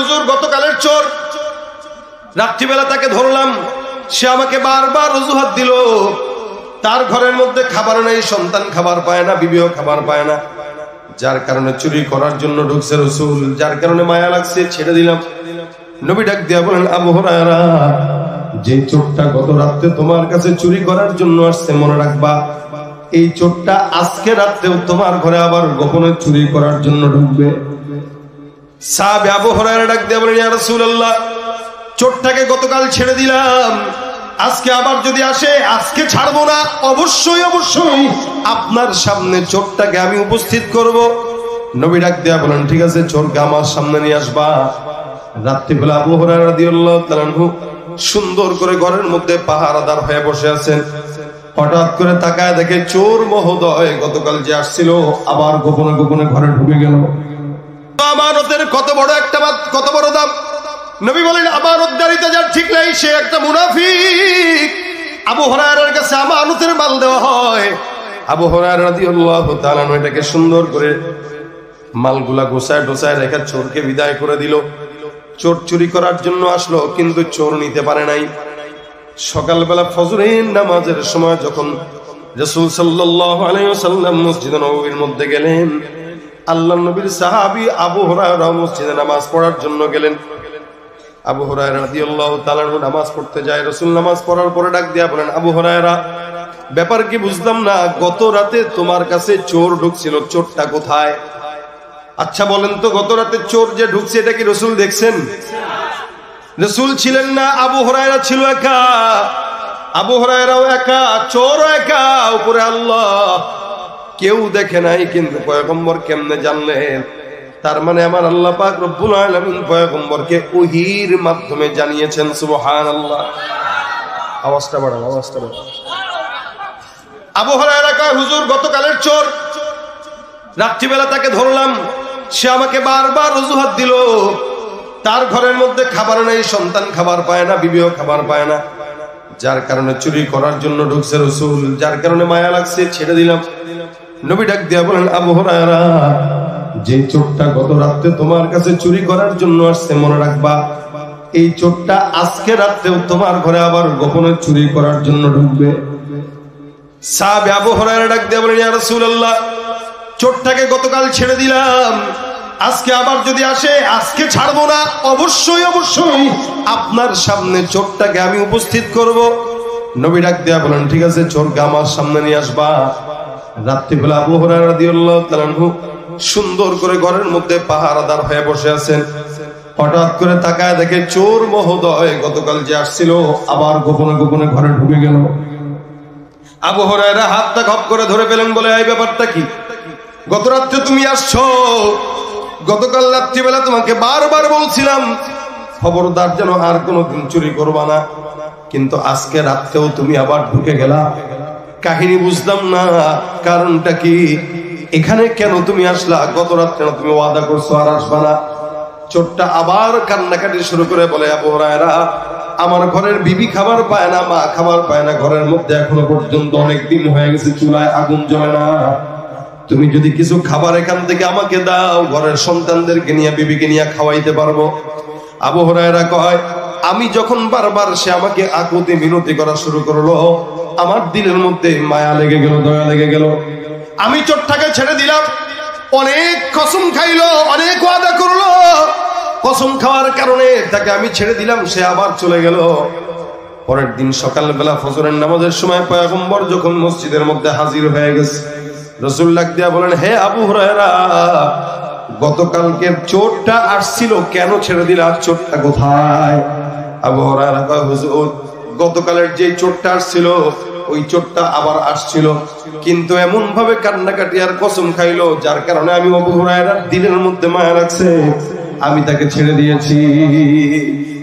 হুজুর গতকালের চোর, রাত্রিবেলা তাকে ধরলাম, সে আমাকে বারবার অজুহাত দিল তার ঘরের মধ্যে খাবার নেই, সন্তান খাবার পায় না, বিবিও খাবার পায় না, যার কারণে চুরি করার জন্য ঢুকছে রাসূল, যার কারণে মায়া লাগছে, ছেড়ে দিলাম। নবী ডাক দিয়া বলেন, আবু হুরায়রা, যে চোরটা গত রাতে তোমার কাছে চুরি করার জন্য আসছে, মনে রাখবা এই চোরটা আজকে রাতেও তোমার ঘরে আবার গোপনে চুরি করার জন্য ঢুকবে। সাহাবী আবু হুরায়রা ডাক দিয়া বলেন, ইয়া রাসূলুল্লাহ, চোরটাকে গতকাল ছেড়ে দিলাম, আজকে আবার যদি আসে আজকে ছাড়বো না, অবশ্যই অবশ্যই আপনার সামনে চোরটাকে আমি উপস্থিত করব। নবী ডাক দিয়া বলেন, ঠিক আছে, চোরকে আমার সামনে নিয়ে আসবা। রাত্রিবেলা আবু হুরায়রা রাদিয়াল্লাহু তাআলা আনহু সুন্দর করে ঘরের মধ্যে পাহারাদার হয়ে বসে আছেন। হঠাৎ করে তাকায় দেখে চোর মহোদয় গতকাল যে আসছিল আবার গোপনে গোপনে ঘরে ঢুকে গেল। আমানতের কত বড় দাম। নবী বলেন, আমানতদারিতা যার ঠিক নাই সে একটা মুনাফিক। আবু হুরায়রার কাছে আমানতের মাল দেওয়া হয়, আবু হুরায়রা রাদিয়াল্লাহু তাআলা আনহু এটাকে সুন্দর করে মালগুলা গোছায় টোছায় রেখে চোরকে বিদায় করে দিল। চোর চুরি করার জন্য আসলো, কিন্তু চোর নিতে পারে নাই। সকালবেলা ফজরের নামাজের সময় যখন রাসূল সাল্লাল্লাহু আলাইহি ওয়াসাল্লাম মসজিদে নববীর মধ্যে গেলেন, আল্লাহর নবীর সাহাবী আবু হুরায়রা মসজিদে নামাজ পড়ার জন্য গেলেন। আবু হুরায়রা রাদিয়াল্লাহু তাআলা আনহু নামাজ পড়তে যায়। রাসূল নামাজ পড়ার পরে ডাক দিয়া বলেন, আবু হুরায়রা, ব্যাপার কি বুঝলাম না, গত রাতে তোমার কাছে চোর ঢুকছিল, চোরটা কোথায়? আচ্ছা বলেন তো, গত রাতে চোর যে ঢুকছে এটা কি রাসূল দেখছেন? রাসূল ছিলেন না, আবু হুরায়রা ছিল একা। আবু হুরায়রাও একা, চোরও একা, উপরে আল্লাহ, কেউ দেখে নাই। কিন্তু পয়গম্বর কেমনে জানলেন? তার মানে আমার আল্লাহ পাক রব্বুল আলামিন পয়গম্বরকে ওহীর মাধ্যমে জানিয়েছেন। সুবহানাল্লাহ। আওয়াজটা বাড়াও, আওয়াজটা বাড়াও। আবু হুরায়রা কয়, হুজুর গতকালের চোর, রাত্রিবেলা তাকে ধরলাম, সে আমাকে বারবার অজুহাত দিল তার ঘরের মধ্যে খাবার নেই, সন্তান খাবার পায় না, বিবিও খাবার পায় না, যার কারণে চুরি করার জন্য ঢুকছে রাসূল, যার কারণে মায়া লাগছে, ছেড়ে দিলাম। নবী ডাক দিয়া বলেন, আবু হুরায়রা, যে চোরটা গত রাতে তোমার কাছে চুরি করার জন্য আসছে, মনে রাখবা এই চোরটা আজকে রাতেও তোমার ঘরে আবার গোপনে চুরি করার জন্য ঢুকবে। সাহাবী আবু হুরায়রা ডাক দিয়া বলেন, ইয়া রাসূলুল্লাহ, চোরটাকে গতকাল ছেড়ে দিলাম, আজকে আবার যদি আসে আজকে ছাড়বো না, অবশ্যই অবশ্যই আপনার সামনে চোরটাকে আমি উপস্থিত করব। নবী ডাক দিয়া বলেন, ঠিক আছে, চোরকে আমার সামনে নিয়ে আসবা। রাত্রিবেলা আবু হুরায়রা রাদিয়াল্লাহু তাআলা আনহু সুন্দর করে ঘরের মধ্যে পাহারাদার হয়ে বসে আছেন। হঠাৎ করে তাকায় দেখে চোর মহোদয় গতকাল যে আসছিল আবার গোপনে গোপনে ঘরে ঢুকে গেল। আবু হুরায়রা হাতটা খপ করে ধরে পেলেন, বলে, এই ব্যাপারটা কি? গত রাত্রে তুমি আসছো, গতকাল রাত্রিবেলা তোমাকে বারবার বলছিলাম খবরদার যেন আর কোনোদিন চুরি করবা না, কিন্তু আজকে রাত্রেও তুমি আবার ঢুকে গেলা। কাহিনী বুঝলাম না, কারণটা কি? এখানে কেন তুমি আসলা? গত রাত্রে তুমি ওয়াদা করছো আর আসবা না। চোরটা আবার কান্নাকাটি শুরু করে বলে, আবু হুরায়রা, আমার ঘরের বিবি খাবার পায় না, মা খাবার পায় না, ঘরের মধ্যে এখনো পর্যন্ত অনেক দিন হয়ে গেছে চুলায় আগুন জ্বলে না। তুমি যদি কিছু খাবার এখান থেকে আমাকে দাও, ঘরের সন্তানদেরকে নিয়ে, বিবিকে নিয়ে খাওয়াইতে পারবো। আবু হুরায়রা কয়, আমি যখন বারবার সে আমাকে আকুতি মিনতি করা শুরু করলো, আমার দিলের মধ্যে মায়া লেগে গেল, দয়া লেগে গেল। আমি চোরটাকে ছেড়ে দিলাম। অনেক কসম খাইলো, অনেক ওয়াদা করলো, কসম খাওয়ার কারণে তাকে আমি ছেড়ে দিলাম, সে আবার চলে গেল। পরের দিন সকালবেলা ফজরের নামাজের সময় পয়গম্বর যখন মসজিদের মধ্যে হাজির হয়ে গেছে, রাসূল ডাক দিয়া বলেন, হে আবু হুরায়রা, গতকালকে চোরটা আসছিল, কেন ছেড়ে দিলা? চোরটা কোথায়? আবু হুরায়রা কয়, হুজুর, গতকালের যে চোরটা আসছিল ওই চোরটা আবার আসছিল, কিন্তু এমন ভাবে কান্নাকাটি আর কসম খাইলো, যার কারণে আমি আবু হুরায়রার দিলের মধ্যে মায়া লাগছে, আমি তাকে ছেড়ে দিয়েছি।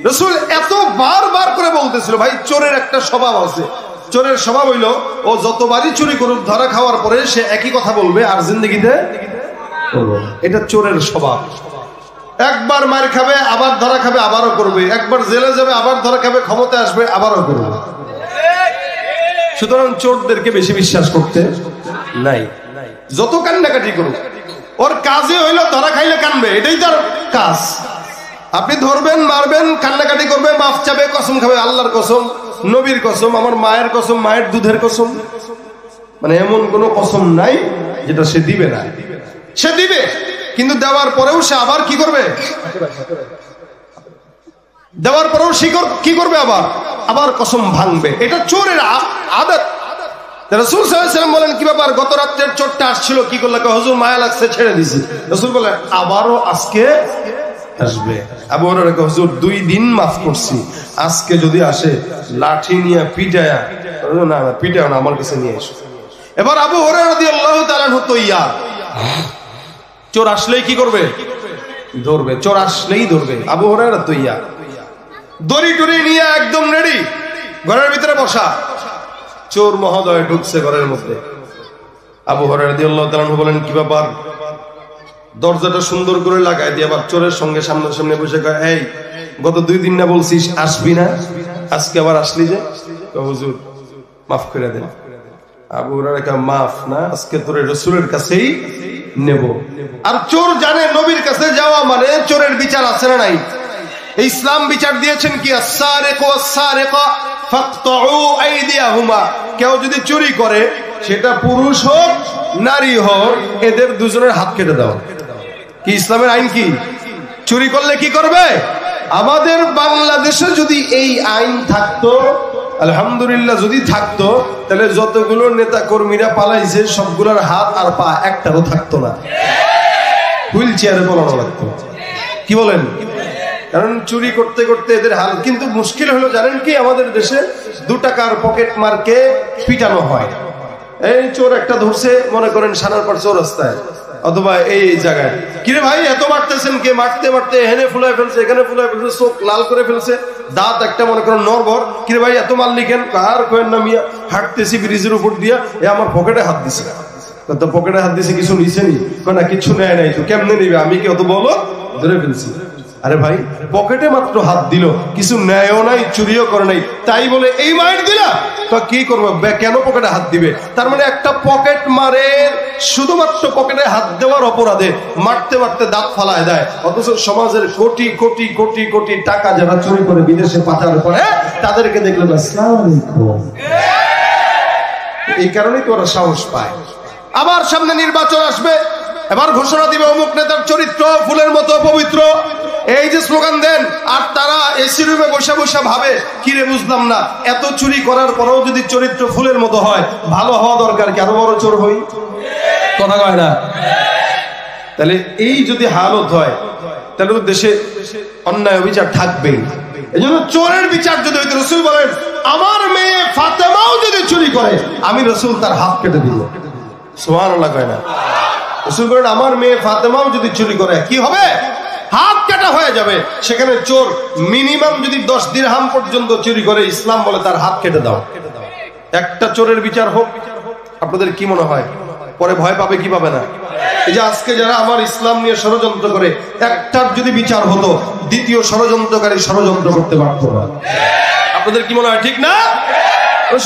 রাসূল এত বারবার করে বলতেছিল, ভাই চোরের একটা স্বভাব আছে, চোরের স্বভাব হইলো ও যতবারই চুরি করুক, ধরা খাওয়ার পরে সে একই কথা বলবে আর জিন্দেগিতে, এটা চোরের স্বভাব। একবার মার খাবে, আবার ধরা খাবে, আবারও করবে, একবার জেলে যাবে, আবার ধরা খাবে, ক্ষমতা আসবে, আবারও করবে। সুতরাং চোরদেরকে বেশি বিশ্বাস করতে নাই। যত কান্নাকাটি করুক, ওর কাজে হইলো ধরা খাইলে কানবে, এটাই তার কাজ। আপনি ধরবেন, মারবেন, কান্নাকাটি করবে, মাফ চাবে, কসম খাবে, আল্লাহর কসম, নবীর কসম, আমার মায়ের কসম, মায়ের দুধের কসম, মানে এমন কোন কসম নাই যেটা সে দিবে না। সে দিবে, কিন্তু দেওয়ার পরেও সে আবার কি করবে? দেওয়ার পরেও সে কি করবে? আবার কসম ভাঙবে। এটা চোরের আদত। রাসূল সাল্লাল্লাহু আলাইহি ওয়াসাল্লাম বলেন, কি ব্যাপার, গত রাত্রের চোরটা আসছিল, কি করলে? হুজুর মায়া লাগছে, ছেড়ে দিছি। রাসূল বলেন, আবারও আজকে আসবে। আবু হুরায়রা কয়, হুজুর 2 দিন মাফ করছি, আজকে যদি আসে লাঠি নিয়ে পিটায়া, না না পিটাও না, আমার কাছে নিয়ে এসো। এবার আবু হুরায়রা রাদিয়াল্লাহু তাআলা তৈয়ার, চোর আসলেই কি করবে? ধরবে। চোর আসলেই ধরবে। আবু হুরায়রা তৈয়ার, দড়ি টড়ি নিয়ে একদম রেডি, ঘরের ভিতরে বসা। চোর মহোদয় ঢুকছে ঘরের মধ্যে। আবু হুরায়রা রাদিয়াল্লাহু তাআলা বলেন, কি ব্যাপার? দরজাটা সুন্দর করে লাগাই দিয়ে আবার চোরের সঙ্গে সামনে বসে কয়, এই গত 2 দিন না বলছিস আসবি না, আজকে আবার আসলি যে? হুজুর মাফ করে দেন। আবু হুরায়রা কয়, মাফ না, আজকে তোরে রাসূলের কাছেই নেব। আর চোর জানে নবীর কাছে যাওয়া মানে চোরের বিচার আছে না নাই? ইসলাম বিচার দিয়েছেন কি, আস-সারিকু ওয়াস-সারিকা ফাকতাউ আইদিয়াহুমা। কেউ যদি চুরি করে, সেটা পুরুষ হোক নারী হোক, এদের দুজনের হাত কেটে দাও। কি ইসলামের আইন? কি চুরি করলে কি করবে? আমাদের বাংলাদেশে যদি এই আইন থাকতো, আলহামদুলিল্লাহ, যদি থাকতো, তাহলে যতগুলো নেতা কর্মীরা পালাইছে সবগুলোর হাত আর পা একটাও থাকতো না, হুইল চেয়ারে বলানো লাগতো। কি বলেন? কারণ চুরি করতে করতে এদের হাল। কিন্তু মুশকিল হলো জানেন কি, আমাদের দেশে 2 টাকার পকেট মারকে পিটানো হয়। এই চোর একটা ধরছে, মনে করেন সানারপাড় চৌরাস্তায় অথবা এই জায়গায়, কিরে ভাই এত মারতেছেন কে? মারতে মারতে এখানে ফুলায় ফেলছে, এখানে ফুলায় ফেলছে, চোখ লাল করে ফেলছে, দাঁত একটা মনে করেন নরবর। কিরে ভাই এত মারলি কেন? কার কোয়েন না মিয়া, হাঁটতেছি ব্রিজের উপর দিয়া, এ আমার পকেটে হাত দিছে। তো পকেটে হাত দিছে, কিছু নিছে নি? না, কিছু নেয় নাই। তো কেমনে নিবে? আমি কি অত বলো? ধরে ফেলছি। আরে ভাই, পকেটে মাত্র হাত দিল, কিছু নেয়ও নাই, চুরিও করে নাই, তাই বলে এই মাইর দিলা? তো কি করবো? কেন পকেটে হাত দিবে? তার মানে একটা পকেট মারে শুধুমাত্র পকেটে হাত দেওয়ার অপরাধে মারতে মারতে দাঁত ফালায় দেয়। অথচ সমাজের কোটি কোটি কোটি কোটি টাকা যারা চুরি করে বিদেশে পাচার করে, তাদেরকে দেখলে আসসালামু আলাইকুম। এই কারণেই তো ওরা সাহস পায়। আবার সামনে নির্বাচন আসবে, এবার ঘোষণা দিবে অমুক নেতার চরিত্র ফুলের মতো পবিত্র, এই যে স্লোগান দেন। আর তারা এসি রুমে বসে বসে ভাবে, কি রে বুঝলাম না, এত চুরি করার পরেও যদি চরিত্র ফুলের মতো হয়, ভালো হওয়া দরকার কি? আরো বড় চোর হই, কথা কয় না? তাহলে এই যদি হালত হয়, তাহলে তো দেশে অন্যায় অবিচার থাকবেই। এই জন্য চোরের বিচার যদি হইতে, রাসূল বলেন, আমার মেয়ে ফাতেমাও যদি চুরি করে, আমি রাসূল তার হাত কেটে দিব। সুবহানাল্লাহ কয় না? রাসূল বলেন, আমার মেয়ে ফাতেমাও যদি চুরি করে, কি হবে? হাত কাটা হয়ে যাবে। সেখানে চোর মিনিমাম যদি 10 দিরহাম পর্যন্ত চুরি করে, ইসলাম বলে তার হাত কেটে দাও। একটা চোরের বিচার হোক। আপনাদের কি মনে হয় পরে ভয় পাবে কি পাবে না? এই যে আজকে যারা আমার ইসলাম নিয়ে ষড়যন্ত্র করে, একটার যদি বিচার হতো, দ্বিতীয় ষড়যন্ত্রকারী ষড়যন্ত্র করতে পারতো না। আপনাদের কি মনে হয়? ঠিক না?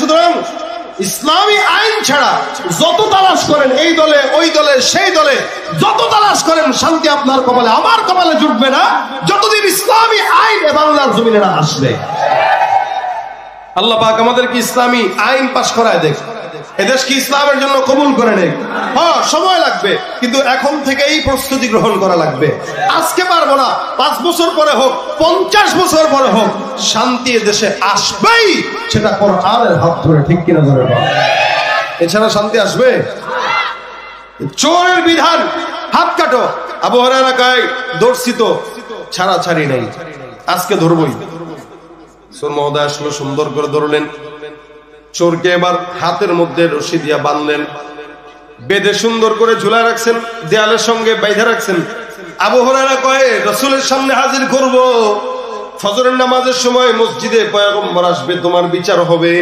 সুতরাং ইসলামী আইন ছাড়া যত তালাশ করেন, এই দলে ওই দলে সেই দলে যত তালাশ করেন, শান্তি আপনার কপালে আমার কপালে জুটবে না, যতদিন ইসলামী আইন এ বাংলার জমিনে না আসবে। আল্লাহ পাক আমাদেরকে ইসলামী আইন পাশ করায় দেখ, এদেশ কি ইসলামের জন্য কবুল করে নেই। হ্যাঁ, সময় লাগবে, কিন্তু এখন থেকেই প্রস্তুতি গ্রহণ করা লাগবে। আজকে পারবো না, 5 বছর পরে হোক, 50 বছর পরে হোক, শান্তি দেশে আসবেই, সেটা কোরআনের হাত ধরে। ঠিক কিনা ধরে? এছাড়া শান্তি আসবে? চোরের বিধান, হাত কাটো। আবু হুরায়রা কয়, দর্শি তো, ছাড়া ছাড়ি নাই, আজকে ধরবই। চোর মহোদয় আসলো, সুন্দর করে ধরলেন চোরকে। এবার হাতের মধ্যে রশি দিয়া বাঁধলেন, বেঁধে সুন্দর করে ঝুলায় রাখছেন, দেয়ালের সঙ্গে বাইধা রাখছেন। আবু হুরায়রা কয়, রাসূলের সামনে হাজির করব, ফজরের নামাজের সময় মসজিদে পয়গম্বর আসবে, তোমার বিচার হবে।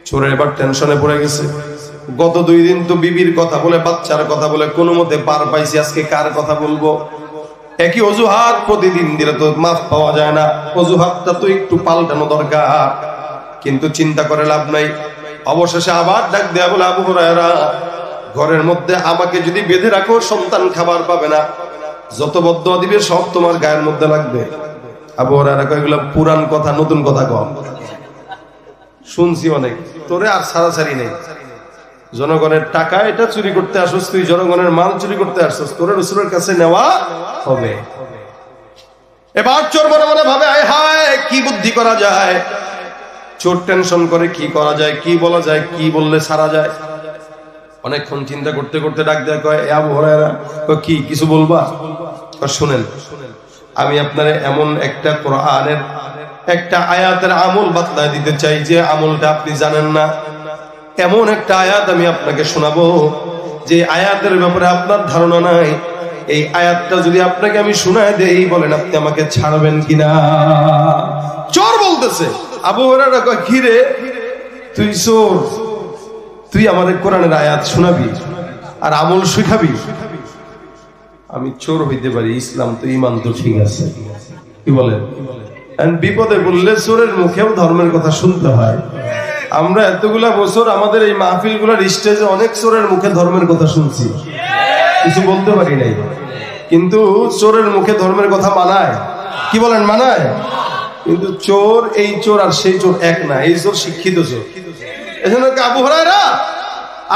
চোরের এবার টেনশনে পড়ে গেছে। গত 2 দিন তো বিবির কথা বলে, বাচ্চার কথা বলে কোনো মতে পার পাইছি, আজকে কার কথা বলবো? একই অজুহাত প্রতিদিন দিলে তো মাফ পাওয়া যায় না, অজুহাতটা তো একটু পাল্টানো দরকার। কিন্তু চিন্তা করে লাভ নাই। অবশেষে আবার ডাক দেয়া বলে, আবু হুরায়রা, ঘরের মধ্যে আমাকে যদি বেঁধে রাখো, সন্তান খাবার পাবে না। যত বদদোয়া দিবে সব তোমার গায়ের মধ্যে লাগবে। আবু হুরায়রা কয় এগুলা পুরান কথা, নতুন কথা কম শুনছি অনেক, তোরে আর ছাড়াছাড়ি নেই। জনগণের টাকা এটা চুরি করতে আসছিস তুই, জনগণের মাল চুরি করতে আসছিস, তোরে রাসূলের কাছে নেওয়া হবে। এবার চোর মনে মনে ভাবে আয় হায় কি বুদ্ধি করা যায়। চোর টেনশন করে কি করা যায়, কি বলা যায়, কি বললে ছাড়া যায়। অনেকক্ষণ চিন্তা করতে করতে ডাক দেয়, কয় এ আবু হুরায়রা, কি কিছু বলবা? শুনেন, আমি আপনার এমন একটা কোরআনের একটা আয়াতের আমল বাতলায় দিতে চাই যে আমলটা আপনি জানেন না। এমন একটা আয়াত আমি আপনাকে শোনাবো যে আয়াতের ব্যাপারে আপনার ধারণা নাই। এই আয়াতটা যদি আপনাকে আমি শোনায় দেই, বলেন আপনি আমাকে ছাড়বেন কিনা? চোর বলতেছে। আবু হুরায়রা কয় কি রে তুই চোর, তুই আমাদের কোরআনের আয়াত শোনাবি আর আমল শিখাবি? আমি চোর হইতে পারি, ইসলাম তো ঈমান তো ঠিক আছে, কি বলেন? বিপদে বললে চোরের মুখেও ধর্মের কথা শুনতে হয়। আমরা এতগুলা বছর আমাদের এই মাহফিল গুলার স্টেজে অনেক চোরের মুখে ধর্মের কথা শুনছি, কিছু বলতে পারি নাই। কিন্তু চোরের মুখে ধর্মের কথা মানায়, কি বলেন মানায়? কিন্তু চোর, এই চোর আর সেই চোর এক না, এই চোর শিক্ষিত চোর। এজন্য আবু হুরায়রা,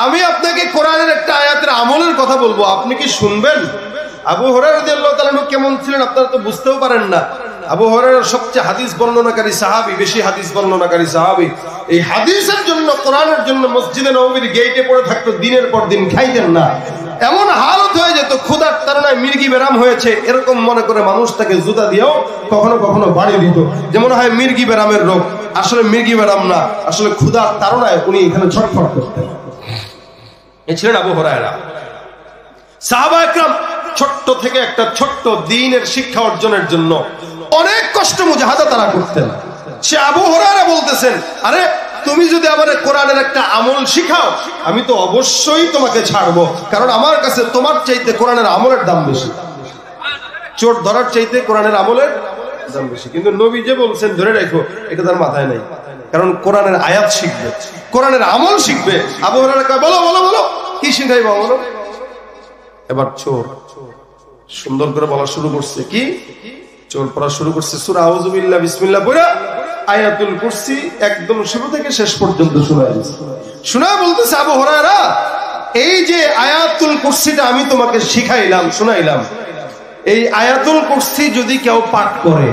আমি আপনাকে কোরআনের একটা আয়াতের আমলের কথা বলবো, আপনি কি শুনবেন? আবু হুরায়রা রাদিয়াল্লাহু তাআলা কেমন ছিলেন আপনারা তো বুঝতেও পারেন না। আবু হুরায়রা সবচেয়ে হাদিস বর্ণনাকারী সাহাবী, বেশি হাদিস বর্ণনাকারী সাহাবী। এই হাদিসের জন্য, কোরআনের জন্য মসজিদে নববীর গেটে পড়ে থাকতো, দিনের পর দিন খাইতেন না। এমন হালত হয়ে যেত ক্ষুধার তাড়নায় মির্গি বেরাম হয়েছে, এরকম মনে করে মানুষ তাকে জুতা দিয়েও কখনো কখনো বাড়ি দিত, যে মনে হয় মির্গি বেরামের রোগ। আসলে মির্গি বেরাম না, আসলে ক্ষুধার তাড়নায় উনি এখানে ছটফট করতেন। এ ছিলেন আবু হুরায়রা। সাহাবা একরাম ছোট্ট থেকে একটা ছোট্ট দ্বীনের শিক্ষা অর্জনের জন্য অনেক কষ্ট মুজাহাদা তারা করতেন। সে আবু হুরায়রা বলতেছেন, আরে তুমি যদি আমার কোরআনের একটা আমল শিখাও, আমি তো অবশ্যই তোমাকে ছাড়বো, কারণ আমার কাছে তোমার চাইতে কোরআনের আমলের দাম বেশি। চোর ধরার চাইতে কোরআনের আমলের দাম বেশি। কিন্তু নবী যে বলছেন ধরে রাখো, এটা তার মাথায় নেই, কারণ কোরআনের আয়াত শিখবে, কোরআনের আমল শিখবে। আবু হুরায়রা কয় বলো বলো বলো, কি শিখাইবা বলো। এবার চোর সুন্দর করে বলা শুরু করছে, কি চোর পড়া শুরু করছে সূরা আউযু বিল্লাহি বিসমিল্লাহ পড়া আয়াতুল কুরসি একদম শুরু থেকে শেষ পর্যন্ত শোনায় দিয়েছে। শোনা বলতেছে আবু হুরায়রা, এই যে আয়াতুল কুরসিটা আমি তোমাকে শিখাইলাম, শোনাইলাম, এই আয়াতুল কুরসি যদি কেউ পাঠ করে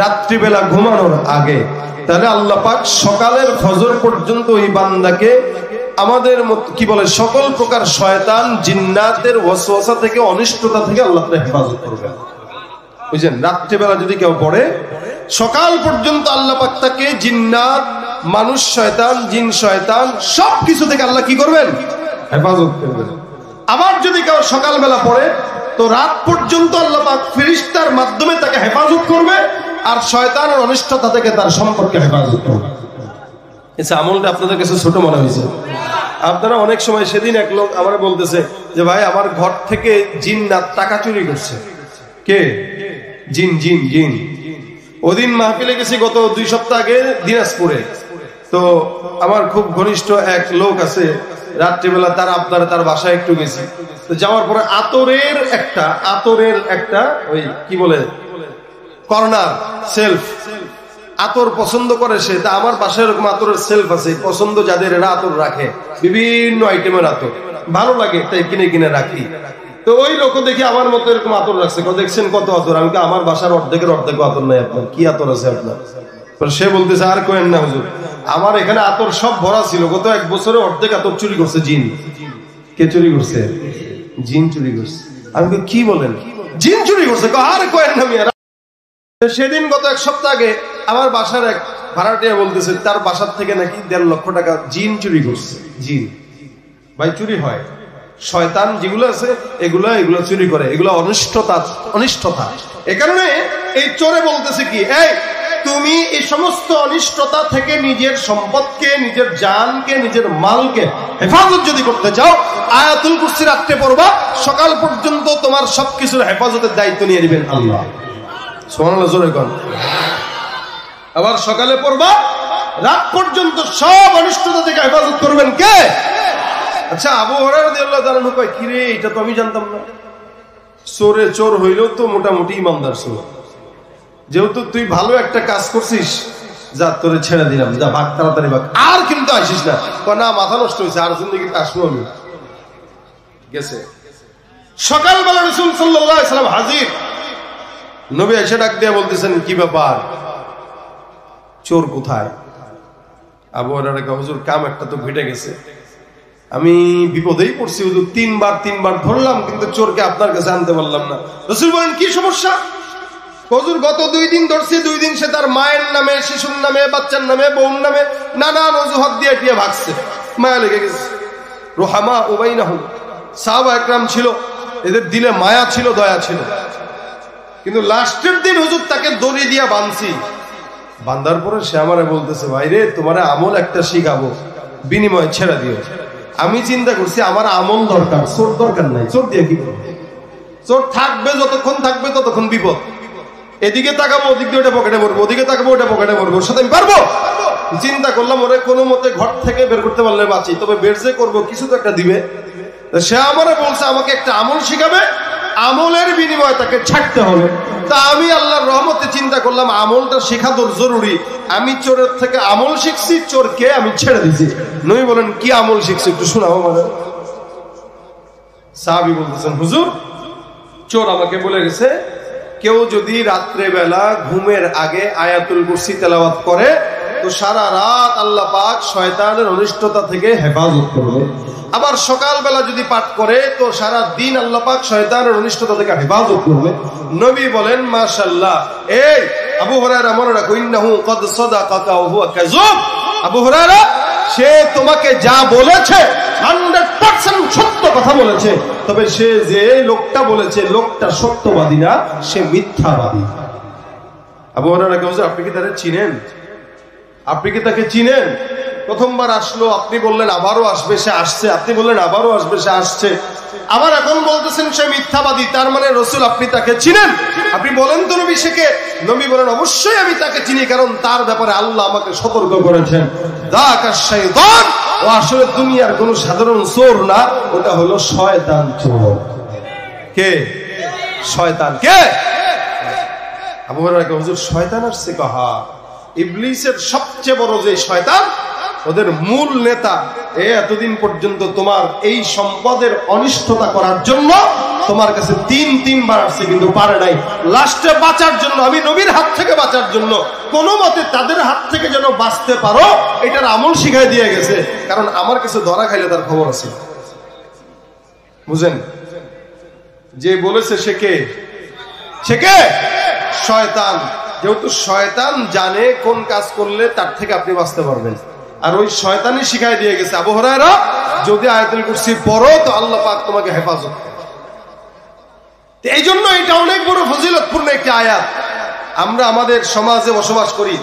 রাত্রিবেলা ঘুমানোর আগে, তাহলে আল্লাহ পাক সকালের ফজর পর্যন্ত ওই বান্দাকে আমাদের কি বলে সকল প্রকার শয়তান জিন্নাতের ওয়াসওয়াসা থেকে, অনিষ্টতা থেকে আল্লাহ তাআলা হেফাজত করবেন। বুঝছেন? রাত্রিবেলা যদি কেউ পড়ে, সকাল পর্যন্ত আল্লাহ পাক তাকে জিন্নাত, মানুষ শয়তান, জিন শয়তান সবকিছু থেকে আল্লাহ কি করবেন? হেফাজত করবেন। আবার যদি কেউ সকালবেলা পড়ে, তো রাত পর্যন্ত আল্লাহ পাক ফেরেশতার মাধ্যমে তাকে হেফাজত করবে, আর শয়তানের অনিষ্টতা থেকে তার সম্পর্কে হেফাজত করবে। এই আমলটা আপনাদের কাছে ছোট মনে হয়েছে? আপনারা অনেক সময়, সেদিন এক লোক আমার বলতেছে যে ভাই আমার ঘর থেকে জিন্নাত টাকা চুরি করছে। কে? জিন জিন জিন। ওদিন মাহফিলে গেছি গত 2 সপ্তাহ আগে দিনাজপুরে। তো আমার খুব ঘনিষ্ঠ এক লোক আছে, রাত্রিবেলা তার বাসায় একটু গেছি। তো যাওয়ার পরে আতরের একটা ওই কি বলে কর্নার সেলফ, আতর পছন্দ করে সে। তা আমার বাসায় এরকম আতরের সেলফ আছে, পছন্দ যাদের এরা আতর রাখে, বিভিন্ন আইটেমের আতর ভালো লাগে তাই কিনে কিনে রাখি। তো ওই লোক দেখি আমার মতো এরকম আতর রাখছে। দেখছেন কত আতর? আমি আমার বাসার অর্ধেকের অর্ধেক আতর নাই আপনার, কি আতর আছে আপনার? সে বলতেছে আর কোয়েন না হুজুর, আমার এখানে আতর সব ভরা ছিল, গত 1 বছরে অর্ধেক আতর চুরি করছে জিন। কে চুরি করছে? জিন চুরি করছে। আমি কি বলেন? জিন চুরি করছে? আর কোয়েন না মিয়া। সেদিন গত 1 সপ্তাহ আগে আমার বাসার এক ভাড়াটিয়া বলতেছে তার বাসার থেকে নাকি 1.5 লক্ষ টাকা জিন চুরি করছে। জিন ভাই চুরি হয়, শয়তান যেগুলো আছে এগুলা চুরি করে, এগুলো অনিষ্টতা। এ কারণে এই চোরে বলতেছে কি, এই তুমি এই সমস্ত অনিষ্টতা থেকে নিজের সম্পদকে, নিজের জানকে, নিজের মালকে হেফাজত যদি করতে চাও, আয়াতুল কুরসি রাত্রে পড়বা, সকাল পর্যন্ত তোমার সবকিছুর হেফাজতের দায়িত্ব নিয়ে নেবেন আল্লাহ। সুবহানাল্লাহ জোরে কোন। আবার সকালে পড়বা, রাত পর্যন্ত সব অনিষ্টতা থেকে হেফাজত করবেন কে? আচ্ছা, আবু হুরায়রা রাদিয়াল্লাহু তাআলা কয়, কি রে, এটা তো আমি জানতাম না। চোরে চোর হইলেও তো মোটামুটি ইমানদার ছিল, যেহেতু তুই ভালো একটা কাজ করছিস, যা তোরে ছেড়ে দিলাম, যা ভাগ, তাড়াতাড়ি ভাগ, আর কিন্তু আসিস না। না, মাথা নষ্ট হয়েছে, আর জিন্দেগিতে আসবো আমি। গেছে। সকালবেলা রাসূল সাল্লাল্লাহু আলাইহি ওয়াসাল্লাম হাজির। নবী এসে ডাক দিয়ে বলতেছেন, কি ব্যাপার, চোর কোথায়? আবু হুরায়রা, হুজুর কাম একটা তো ঘটে গেছে, আমি বিপদেই পড়ছি হুজুর, তিনবার ধরলাম, কিন্তু চোরকে আপনার কাছে আনতে পারলাম না। রাসূল বলেন, কি সমস্যা? হুজুর গত 2 দিন ধরছি, 2 দিন সে তার মায়ের নামে, শিশুর নামে, বাচ্চার নামে, বউর নামে নানান অজুহাত দিয়ে টিয়ে ভাগছে, মায়া লেগে গেছে। রুহামা উবাইনাহুম, সাহাবা একরাম ছিল, এদের দিলে মায়া ছিল, দয়া ছিল, কিন্তু লাস্টের দিন হুজুর তাকে দড়ি দিয়া বাঁধছি। বাঁধার পরে সে আমারে বলতেছে, ভাই রে, তোমারে আমল একটা শিখাবো, বিনিময়ে ছেড়ে দিও। আমি চিন্তা করছি আমার আমল দরকার, চোর দরকার নাই, চোর দিয়ে কি করবো? চোর থাকবে, যতক্ষণ থাকবে ততক্ষণ বিপদ। এদিকে তাকাবো, ওদিক দিয়ে ওটা পকেটে পড়বো, ওদিকে তাকাবো, ওটা পকেটে পড়বো, ওর সাথে আমি পারবো? চিন্তা করলাম, ওরে কোনো মতে ঘর থেকে বের করতে পারলে বাঁচি, তবে বের যে করবো কিছু তো একটা দিবে। সে আমারে বলছে আমাকে একটা আমল শিখাবে, আমলের বিনিময়ে তাকে ছাড়তে হবে। তা আমি আল্লাহর রহমতে চিন্তা করলাম আমলটা শেখা তোর জরুরি। আমি চোরের থেকে আমল শিখছি, চোরকে আমি ছেড়ে দিছি। নবী বলেন, কি আমল শিখছি একটু শোনাও আমাদের। সাহাবী বলতেছেন, হুজুর চোর আমাকে বলে গেছে, কেউ যদি রাত্রে বেলা ঘুমের আগে আয়াতুল কুরসি তেলাওয়াত করে তো সারা রাত আল্লাহ পাক শয়তানের অনিষ্টতা থেকে হেফাজত করবে। আবার সকালবেলা যদি পাঠ করে তো সারা দিন আল্লাহ পাক শয়তানের অনিষ্টতা থেকে হেফাজত করবে। নবী বলেন, মাশাআল্লাহ। এই আবু হুরায়রা, মনে রাখো, ইন্নাহু ক্বাদ সাদাকাকা ওয়া হুয়া কাযুব। আবু হুরায়রা, সে তোমাকে যা বলেছে 100% সত্য কথা বলেছে, তবে সে যে লোকটা বলেছে লোকটা সত্যবাদী না, সে মিথ্যাবাদী। আবু হুরায়রা, আপনি কি তাকে চিনেন? আপনি কি তাকে চিনেন? প্রথমবার আসলো, আপনি বললেন আবারও আসবে, সে আসছে। আপনি বললেন আবারও আসবে, সে আসছে। আবার এখন বলতেছেন সে মিথ্যাবাদী, তার মানে রাসূল আপনি তাকে চিনেন? আপনি বলেন তো নবী সে কে? নবী বলেন, অবশ্যই আমি তাকে চিনি, কারণ তার ব্যাপারে আল্লাহ আমাকে সতর্ক করেছেন। যাকা শাইতান, ও আসলে দুনিয়ার কোন সাধারণ চোর না, ওটা হলো শয়তান চোর। কে? শয়তান। কে? আবু হুরায়রা, হুজুর শয়তান আসছে কাহা? ইবলিসের সবচেয়ে বড় যে শয়তান, ওদের মূল নেতা, এতদিন পর্যন্ত তোমার এই সম্পদের অনিষ্টতা করার জন্য তোমার কাছে 3বার আসছে, কিন্তু পারে নাই। লাস্টে বাঁচার জন্য, আমি নবীর হাত থেকে বাঁচার জন্য, কোনো মতে তাদের হাত থেকে যেন বাঁচতে পারো, এটার আমল শিখাই দিয়ে গেছে। কারণ আমার কাছে ধরা খাইলে তার খবর আছে। বুঝেন? যে বলেছে সে কে? সে কে? শয়তান। যেহেতু শয়তান জানে কোন কাজ করলে তার থেকে আপনি বাঁচতে পারবেন, আর ওই শয়তানই শিখাই দিয়ে গেছে, আবু হুরায়রা যদি আয়াতুল কুরসি পড়ো তো আল্লাহ পাক তোমাকে হেফাজত করে। এই জন্য এটা অনেক বড় ফজিলতপূর্ণ একটি আয়াত। আমরা আমাদের সমাজে বসবাস করি,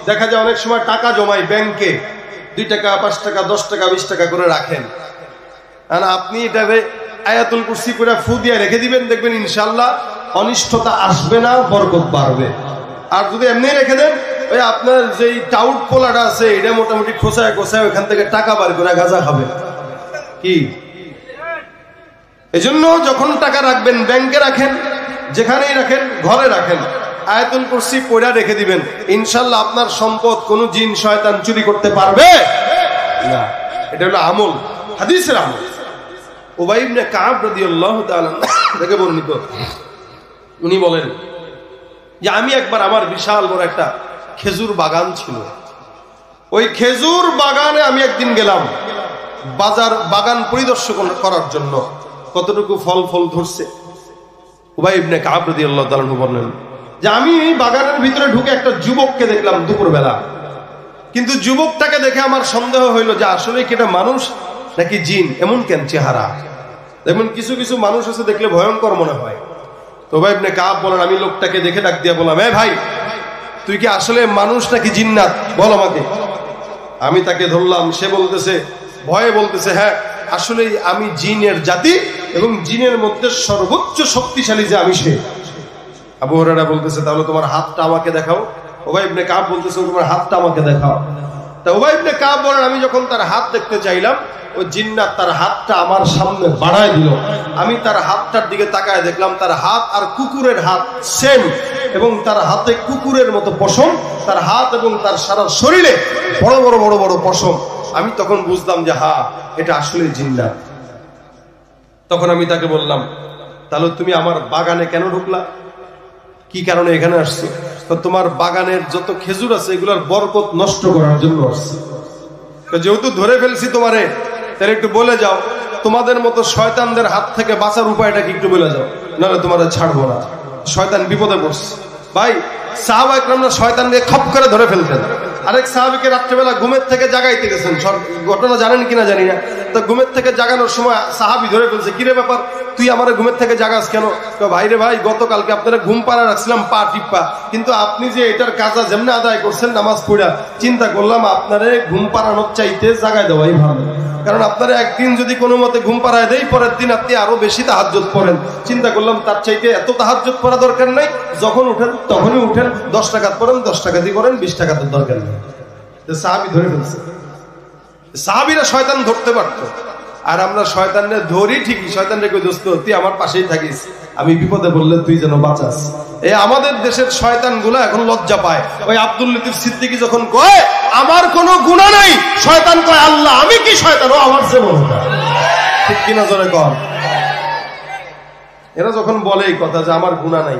দেখা যায় অনেক সময় টাকা জমাই ব্যাংকে, 2 টাকা, 5 টাকা, 10 টাকা, 20 টাকা করে রাখেন। আর আপনি এটাকে আয়াতুল কুরসি করে ফু দিয়ে রেখে দিবেন, দেখবেন ইনশাআল্লাহ অনিষ্টতা আসবে না, বরকত বাড়বে। আর যদি এমনি রেখে দেন, ওই আপনার যেই টাউট পোলাটা আছে, এটা মোটামুটি খোঁচায় খোঁচায় ওখান থেকে টাকা বার করে গাঁজা খাবে। কি? এজন্য যখন টাকা রাখবেন, ব্যাংকে রাখেন, যেখানেই রাখেন, ঘরে রাখেন, আয়াতুল কুরসি পড়া রেখে দিবেন, ইনশাআল্লাহ আপনার সম্পদ কোন জিন শয়তান চুরি করতে পারবে না। এটা হলো আমল, হাদিসের আমল। উবাই ইবনে কাব রাদিয়াল্লাহু তাআলা থেকে বর্ণিত, উনি বলেন যে আমি একবার, আমার বিশাল বড় একটা খেজুর বাগান ছিল, ওই খেজুর বাগানে আমি একদিন গেলাম বাগান পরিদর্শন করার জন্য, কতটুকু ফল ধরছে। উবাই ইবনে কাব রাদিয়াল্লাহু তাআলা বলেন যে আমি বাগানের ভিতরে ঢুকে একটা যুবককে দেখলাম দুপুরবেলা, কিন্তু যুবকটাকে দেখে আমার সন্দেহ হইল যে আসলে কি এটা মানুষ নাকি জিন, এমন কেন চেহারা। যেমন কিছু কিছু মানুষ আছে দেখলে ভয়ঙ্কর মনে হয়। তো উবাই ইবনে কাব বলেন, আমি লোকটাকে দেখে ডাক দিয়া বললাম, ভাই তুই কি আসলে মানুষ নাকি জিন্নাত, বল আমাকে। আমি তাকে ধরলাম, সে বলতেছে, ভয়ে বলতেছে, হ্যাঁ আসলে আমি জিনের জাতি, এবং জিনের মধ্যে সর্বোচ্চ শক্তিশালী যে আমি সে। আবু হুরায়রা বলতেছে, তাহলে তোমার হাতটা আমাকে দেখাও। উবাই ইবনে কাব বলতেছে, তোমার হাতটা আমাকে দেখাও। তা উবাই ইবনে কাব বলেন, আমি যখন তার হাত দেখতে চাইলাম, ওই জিন্নাত তার হাতটা আমার সামনে বাড়ায় দিল। আমি তার হাতটার দিকে তাকায় দেখলাম তার হাত আর কুকুরের হাত সেম, এবং তার হাতে কুকুরের মতো পশম, তার হাত এবং তার সারা শরীরে বড় বড় বড় বড় পশম। আমি তখন বুঝলাম যে হ্যাঁ, এটা আসলে জিন্নাত। তখন আমি তাকে বললাম, তাহলে তুমি আমার বাগানে কেন ঢুকলা? কি কারণে এখানে আসছো? তোমার বাগানের যত খেজুর আছে এগুলোর বরকত নষ্ট করার জন্য আসছে। যেহেতু ধরে ফেলছি তোমারে, তাহলে একটু বলে যাও, তোমাদের মতো শয়তানদের হাত থেকে বাঁচার উপায়টা কি একটু বলে যাও, নাহলে তোমার ছাড়বো না। শয়তান বিপদে পড়ছে। ভাই, সাহাবা ইকরামরা শয়তানকে খপ করে ধরে ফেলতেন। আরেক সাহাবীকে রাত্রেবেলা ঘুমের থেকে জাগাইতে গেছেন, ঘটনা জানেন কিনা জানি না। তো ঘুমের থেকে জাগানোর সময় সাহাবী ধরে ফেলছে, কিরে ব্যাপার, তুই আমার ঘুমের থেকে জাগাস কেন? ভাই রে ভাই, গতকালকে আপনারা ঘুম পাড়া রাখছিলাম পা টিপ্পা, কিন্তু আপনি যে এটার কাজা যেমনি আদায় করছেন নামাজ পড়া, চিন্তা করলাম আপনারে ঘুম পাড়ানোর চাইতে জাগাই দেওয়াই ভালো। কারণ আপনারা একদিন যদি কোনো মতে ঘুম পাড়ায় দেই, পরের দিন আপনি আরো বেশি তাহাজ্জুদ পড়েন। চিন্তা করলাম তার চাইতে এত তাহাজ্জুদ পড়া দরকার নাই, যখন উঠেন তখনই উঠেন, 10 টাকা পড়েন, 10 টাকা দিয়ে করেন, 20 টাকা দরকার নেই। সাহাবী ধরে ফেলছে। সাহাবীরা শয়তান ধরতে পারতো, আর আমরা শয়তানরে ধরি ঠিকই। শয়তানরে কই, দোস্ত তুই আমার পাশেই থাকিস, আমি বিপদে বললে তুই যেন বাঁচাস। এই আমাদের দেশের শয়তান গুলা এখন লজ্জা পায়। ওই আব্দুল লতিফ সিদ্দিকী যখন কয় আমার কোনো গুনাহ নাই, শয়তান কয় আল্লাহ আমি কি শয়তান, ও আমার চেয়ে বড়। ঠিক কিনা জোরে কর। এরা যখন বলে এই কথা যে আমার গুনাহ নাই,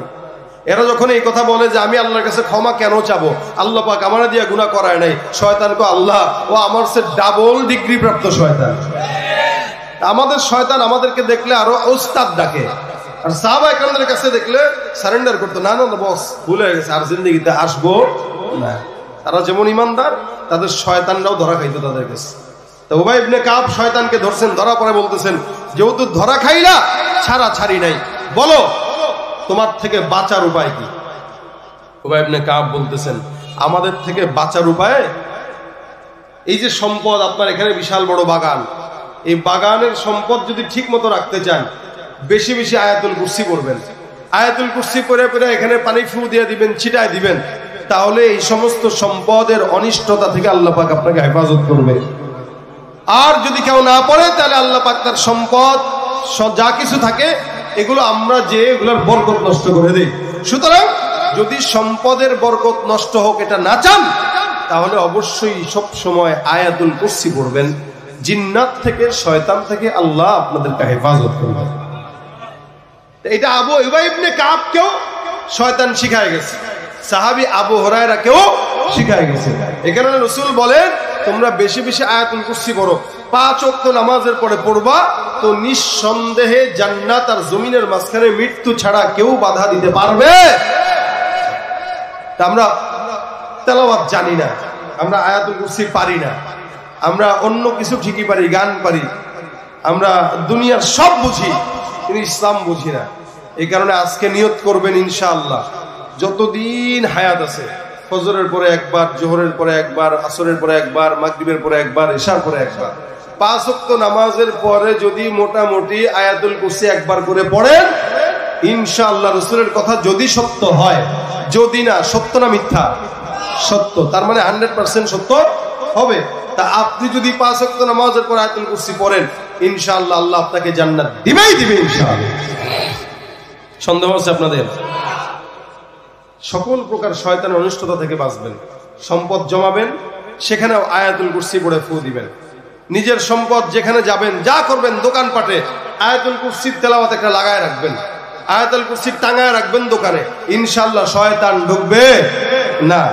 এরা যখন এই কথা বলে যে আমি আল্লাহর কাছে ক্ষমা কেন চাবো, আল্লাহ পাক আমার দিয়ে গুনাহ করায় নাই, শয়তান কয় আল্লাহ ও আমার চেয়ে ডাবল ডিগ্রি প্রাপ্ত শয়তান। আমাদের শয়তান আমাদেরকে দেখলে আরো ওস্তাদ ডাকে, আর সাহাবা ইকরামদের কাছে দেখলে সারেন্ডার করতো, না না বস ভুল হয়ে গেছে, আর জিন্দেগিতে আসবো না। তারা যেমন ইমানদার, তাদের শয়তানরাও ধরা খাইতো তাদের কাছে। তো উবাই ইবনে কাব শয়তানকে ধরছেন, ধরা পরে বলতেছেন, যেহেতু ধরা খাইলা ছাড়া ছাড়ি নাই, বলো তোমার থেকে বাঁচার উপায় কি? উবাই ইবনে কাব বলতেছেন, আমাদের থেকে বাঁচার উপায়, এই যে সম্পদ আপনার এখানে বিশাল বড় বাগান, এই বাগানের সম্পদ যদি ঠিক মতো রাখতে চান, বেশি বেশি আয়াতুল কুরসি পড়বেন। আয়াতুল কুরসি পড়ে পড়ে এখানে পানি ফু দিয়ে দিবেন, ছিটায় দিবেন, তাহলে এই সমস্ত সম্পদের অনিষ্টতা থেকে আল্লাহ পাক আপনাকে হেফাজত করবে। আর যদি কেউ না পড়ে, তাহলে আল্লাহ পাক তার সম্পদ যা কিছু থাকে এগুলো আমরা যে এগুলোর বরকত নষ্ট করে দেই। সুতরাং যদি সম্পদের বরকত নষ্ট হোক এটা না চান, তাহলে অবশ্যই সব সময় আয়াতুল কুরসি পড়বেন। জিন্নাত থেকে, শয়তান থেকে আল্লাহ আপনাদেরকে হেফাজত করবে। এটা আবু উবাই ইবনে কাবকেও শয়তান শিখায় গেছে, সাহাবী আবু হুরায়রাকেও শিখায় গেছে। এই কারণে রাসূল বলেন, তোমরা বেশি বেশি আয়াতুল কুরসি পড়ো, 5 ওয়াক্ত নামাজের পরে পড়বা, তো নিঃসন্দেহে জান্নাত আর জমিনের মাঝখানে মৃত্যু ছাড়া কেউ বাধা দিতে পারবে। আমরা তেলাওয়াত জানি না, আমরা আয়াতুল কুরসি পারি না, আমরা অন্য কিছু ঠিকই পারি, গান পারি, আমরা দুনিয়ার সব বুঝি, কিন্তু ইসলাম বুঝি না। এই কারণে আজকে নিয়ত করবেন ইনশাআল্লাহ, যতদিন হায়াত আছে, ফজরের পরে একবার, জোহরের পরে একবার, আসরের পরে একবার, মাগরিবের পরে একবার, ইশার পরে একবার, 5 ওয়াক্ত নামাজের পরে যদি মোটামুটি আয়াতুল কুরসি একবার করে পড়েন, ইনশাআল্লাহ রাসূলের কথা যদি সত্য হয়, যদি না সত্য না মিথ্যা, সত্য, তার মানে 100% সত্য হবে। তা আপনি যদি 5 ওয়াক্ত নামাজের পর আয়াতুল কুরসি পড়েন, ইনশাআল্লাহ আল্লাহ আপনাকে জান্নাত দিবেই দিবে ইনশাআল্লাহ। সন্দেহ আছে আপনাদের? সকল প্রকার শয়তানের অনিষ্টতা থেকে বাঁচবেন। সম্পদ জমাবেন, সেখানেও আয়াতুল কুরসি পড়ে ফু দিবেন। নিজের সম্পদ যেখানে যাবেন, যা করবেন, দোকানপাটে আয়াতুল কুরসির তেলাওয়াত একটা লাগায় রাখবেন, আয়াতুল কুরসি টাঙায় রাখবেন দোকানে, ইনশাআল্লাহ শয়তান ঢুকবে না।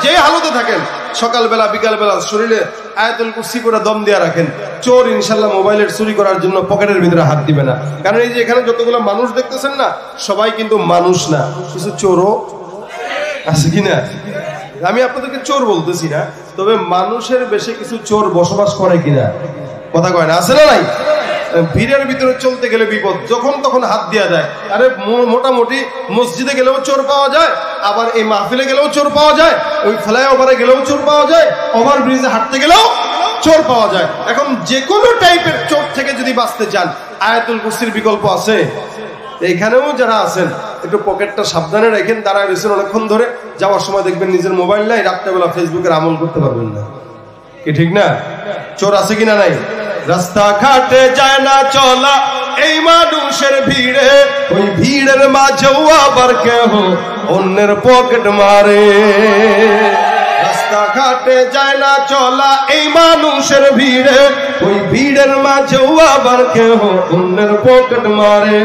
যে হালতে থাকেন, সকালবেলা বিকালবেলা শরীরে আয়াতুল কুরসি করে দম দিয়ে রাখেন। চোর ইনশাআল্লাহ মোবাইলের চুরি করার জন্য পকেটের ভিতরে হাত দিবে না, কারণ এই যে এখানে যতগুলো মানুষ দেখতেছেন না, সবাই কিন্তু মানুষ না, কিছু চোরও আছে কিনা। আমি আপনাদেরকে চোর বলতেছি না, তবে মানুষের বেশি কিছু চোর বসবাস করে কিনা, কথা কয় না, আছে না নাই? ভিড়ের ভিতরে চলতে গেলে বিপদ, যখন তখন হাত দেওয়া যায়। আরে মোটামুটি মসজিদে গেলেও চোর পাওয়া যায়, আবার এই মাহফিলে গেলেও চোর পাওয়া যায়, ওই ফ্লাইওভারে গেলেও চোর পাওয়া যায়, ওভার ব্রিজে হাঁটতে গেলেও চোর পাওয়া যায়। এখন যে কোনো টাইপের চোর থেকে যদি বাঁচতে চান, আয়াতুল কুরসির বিকল্প আছে। এখানেও যারা আছেন, একটু পকেটটা সাবধানে রাখেন, দাঁড়ায় রয়েছেন অনেকক্ষণ ধরে, যাওয়ার সময় দেখবেন নিজের মোবাইল নাই, রাত্রেবেলা ফেসবুকের আমল করতে পারবেন না, কি ঠিক না? চোর আছে কিনা নাই? রাস্তাঘাটে যায় না চলা এই মানুষের ভিড়ে, ওই ভিড়ের মাঝেও আবার কেহ অন্যের পকেট মারে। রাস্তাঘাটে যায় না চলা এই মানুষের ভিড়ে, ওই ভিড়ের মাঝেও আবার কেহ অন্যের পকেট মারে।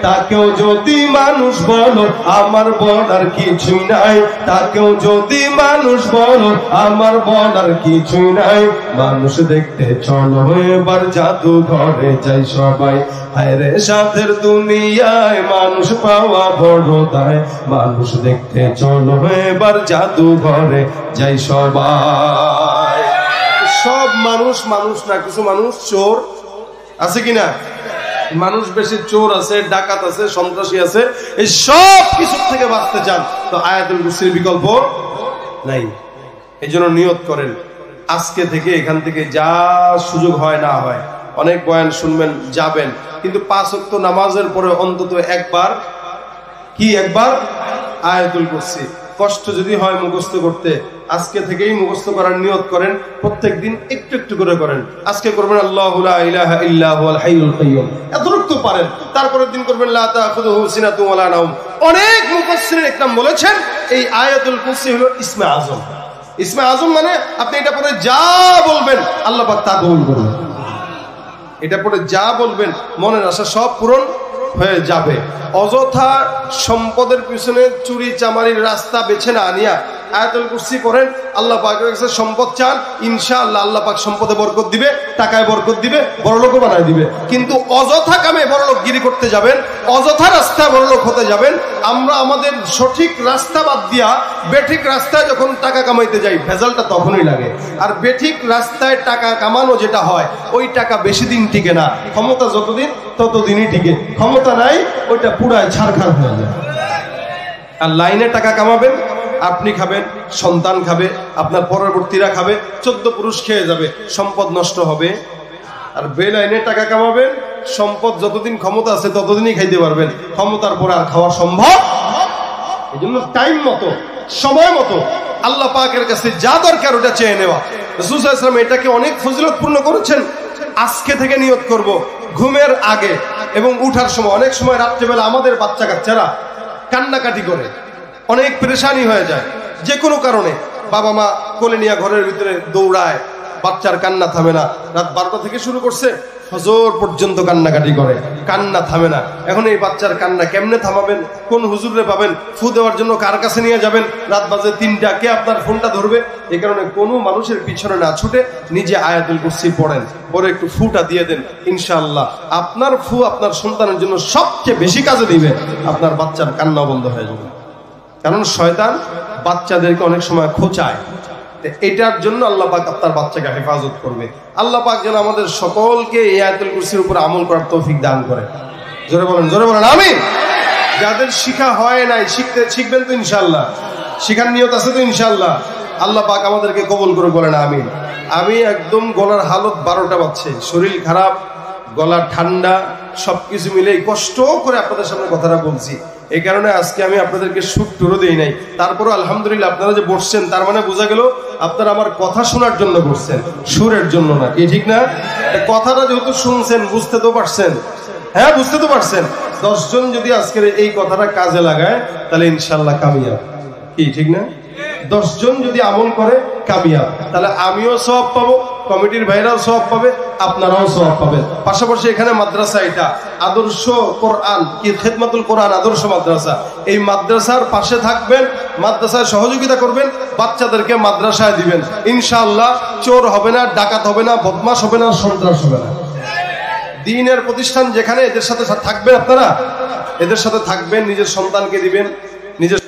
তাকেও যদি মানুষ বলো আমার বলার কিছুই নাই, তাকেও যদি মানুষ বলো আমার বলার কিছুই নাই। মানুষ দেখতে চলো এবার জাদুঘরে যাই সবাই, হায়রে সাধের দুনিয়ায় মানুষ পাওয়া বড় দায়। মানুষ দেখতে চলো এবার জাদুঘরে যাই সবাই। সব মানুষ মানুষ না, কিছু মানুষ চোর আছে কিনা? মানুষ বেশি চোর আছে, ডাকাত আছে, সন্ত্রাসী আছে। এই সব কিছু থেকে বাঁচতে চান তো আয়াতুল কুরসির বিকল্প নাই। এই জন্য নিয়ত করেন আজকে থেকে এখান থেকে যা সুযোগ হয় না হয়, অনেক বয়ান শুনবেন যাবেন, কিন্তু 5 ওয়াক্ত নামাজের পরে অন্তত একবার আয়াতুল কুরসি কষ্ট যদি হয় মুখস্থ করতে, আজকে থেকেই মুখস্থ করার নিয়ত করেন। প্রত্যেকদিন একটু একটু করে করেন। আজকে করবেন আল্লাহু লা ইলাহা ইল্লা হুয়াল হাইয়ুল কাইয়্যুম, এতটুকু পারেন। তারপরের দিন করবেন লা তাখুযুহু সিনাতুন ওয়ালা নাওম। অনেক মুফাসসিরিন একরাম বলেছেন এই আয়াতুল কুরসি হলো ইসমে আযম। ইসমে আযম মানে আপনি এটা পড়ে যা বলবেন আল্লাহ পাক তা কবুল করবেন। এটা পড়ে যা বলবেন মনের আশা সব পূরণ হয়ে যাবে। অযথা সম্পদের পিছনে চুরি চামারির রাস্তা বেছে না আনিয়া আয়াতুল কুরসি পড়েন, আল্লাহ পাকের কাছে সম্পদ চান, ইনশাআল্লাহ আল্লাহ পাক সম্পদে বরকত দিবে, টাকায় বরকত দিবে, বড়লোকও বানায় দিবে। কিন্তু অযথা কামে বড়লোকগিরি করতে যাবেন, অযথা রাস্তায় বড়লোক হতে যাবেন। আমরা আমাদের সঠিক রাস্তা বাদ দিয়া বেঠিক রাস্তায় যখন টাকা কামাইতে যাই ভেজালটা তখনই লাগে। আর বেঠিক রাস্তায় টাকা কামানো যেটা হয় ওই টাকা বেশি দিন টিকে না। ক্ষমতা যতদিন ততদিনই টিকে, ক্ষমতা নাই ওইটা পুরাই ছারখার হয়ে যায়। আর লাইনে টাকা কামাবেন, আপনি খাবেন, সন্তান খাবে, আপনার পরবর্তীরা খাবে, 14 পুরুষ খেয়ে যাবে, সম্পদ নষ্ট হবে। আর বেলাইনে টাকা কামাবেন, সম্পদ যতদিন ক্ষমতা আছে ততদিনই খাইতে পারবেন, ক্ষমতার পরে আর খাওয়া সম্ভব। এই জন্য টাইম মতো, সময় মতো আল্লাহ পাকের কাছে যা দরকার ওটা চেয়ে নেওয়া। রাসূল সাল্লাল্লাহু আলাইহি ওয়াসাল্লাম এটাকে অনেক ফজিলতপূর্ণ করেছেন। আজকে থেকে নিয়ত করব ঘুমের আগে এবং উঠার সময়। অনেক সময় রাত্রিবেলা আমাদের বাচ্চা কাচ্চারা কান্নাকাটি করে, অনেক পেরেশানি হয়ে যায় যে কোনো কারণে। বাবা মা কোলে নিয়ে ঘরের ভিতরে দৌড়ায়, বাচ্চার কান্না থামে না। রাত 12টা থেকে শুরু করছে, ফজর পর্যন্ত কান্নাকাটি করে, কান্না থামে না। এখন এই বাচ্চার কান্না কেমনে থামাবেন? কোন হুজুরে পাবেন? ফু দেওয়ার জন্য কার কাছে নিয়ে যাবেন? রাত বাজে 3টা, কে আপনার ফোনটা ধরবে? এই কারণে কোনো মানুষের পিছনে না ছুটে নিজে আয়াতুল কুরসি পড়েন, পরে একটু ফুটা দিয়ে দেন। ইনশাআল্লাহ আপনার ফু আপনার সন্তানের জন্য সবচেয়ে বেশি কাজে দিবে, আপনার বাচ্চার কান্না বন্ধ হয়ে যাবে। কারণ শয়তান বাচ্চাদেরকে অনেক সময় খোঁচায়। এটার জন্য আল্লাহ পাক আপনার বাচ্চাকে হেফাজত করবে। আল্লাহ পাক যেন আমাদের সকলকে এই আয়াতুল কুরসির উপর আমল করার তৌফিক দান করে। জোরে বলেন, জোরে বলেন আমিন। যাদের শিখা হয় নাই শিখবেন তো ইনশাআল্লাহ, শিখার নিয়ত আছে তো ইনশাআল্লাহ। আল্লাহ পাক আমাদেরকে কবুল করে বলেন আমিন। আমি একদম গলার হালত 12টা বাজছে, শরীর খারাপ, গলা ঠান্ডা, সবকিছু মিলে কষ্ট করে আপনাদের সামনে কথাটা বলছি। এই কারণে আজকে আমি আপনাদেরকে সুর টুরও দিই নাই। তারপরে আলহামদুলিল্লাহ আপনারা যে বসছেন তার মানে বোঝা গেল আপনারা আমার কথা শোনার জন্য বসছেন, সুরের জন্য না। কি ঠিক না? কথাটা যেহেতু শুনছেন বুঝতে তো পারছেন, হ্যাঁ বুঝতে তো পারছেন। 10 জন যদি আজকের এই কথাটা কাজে লাগায় তাহলে ইনশাল্লাহ কামিয়াব। কি ঠিক না? 10 জন যদি আমল করে কামিয়াব, তাহলে আমিও সওয়াব পাবো, কমিটির ভাইরাও সওয়াব পাবে, আপনারাও সওয়াব পাবেন। পাশাপাশি এখানে মাদ্রাসা, এটা আদর্শ কোরআন কি খিদমাতুল কোরআন আদর্শ মাদ্রাসা। এই মাদ্রাসার পাশে থাকবেন, মাদ্রাসায় সহযোগিতা করবেন, বাচ্চাদেরকে মাদ্রাসায় দিবেন। ইনশাআল্লাহ চোর হবে না, ডাকাত হবে না, বদমাশ হবে না, সন্ত্রাস হবে না। দ্বীনের প্রতিষ্ঠান যেখানে, এদের সাথে থাকবেন, আপনারা এদের সাথে থাকবেন, নিজের সন্তানকে দিবেন, নিজের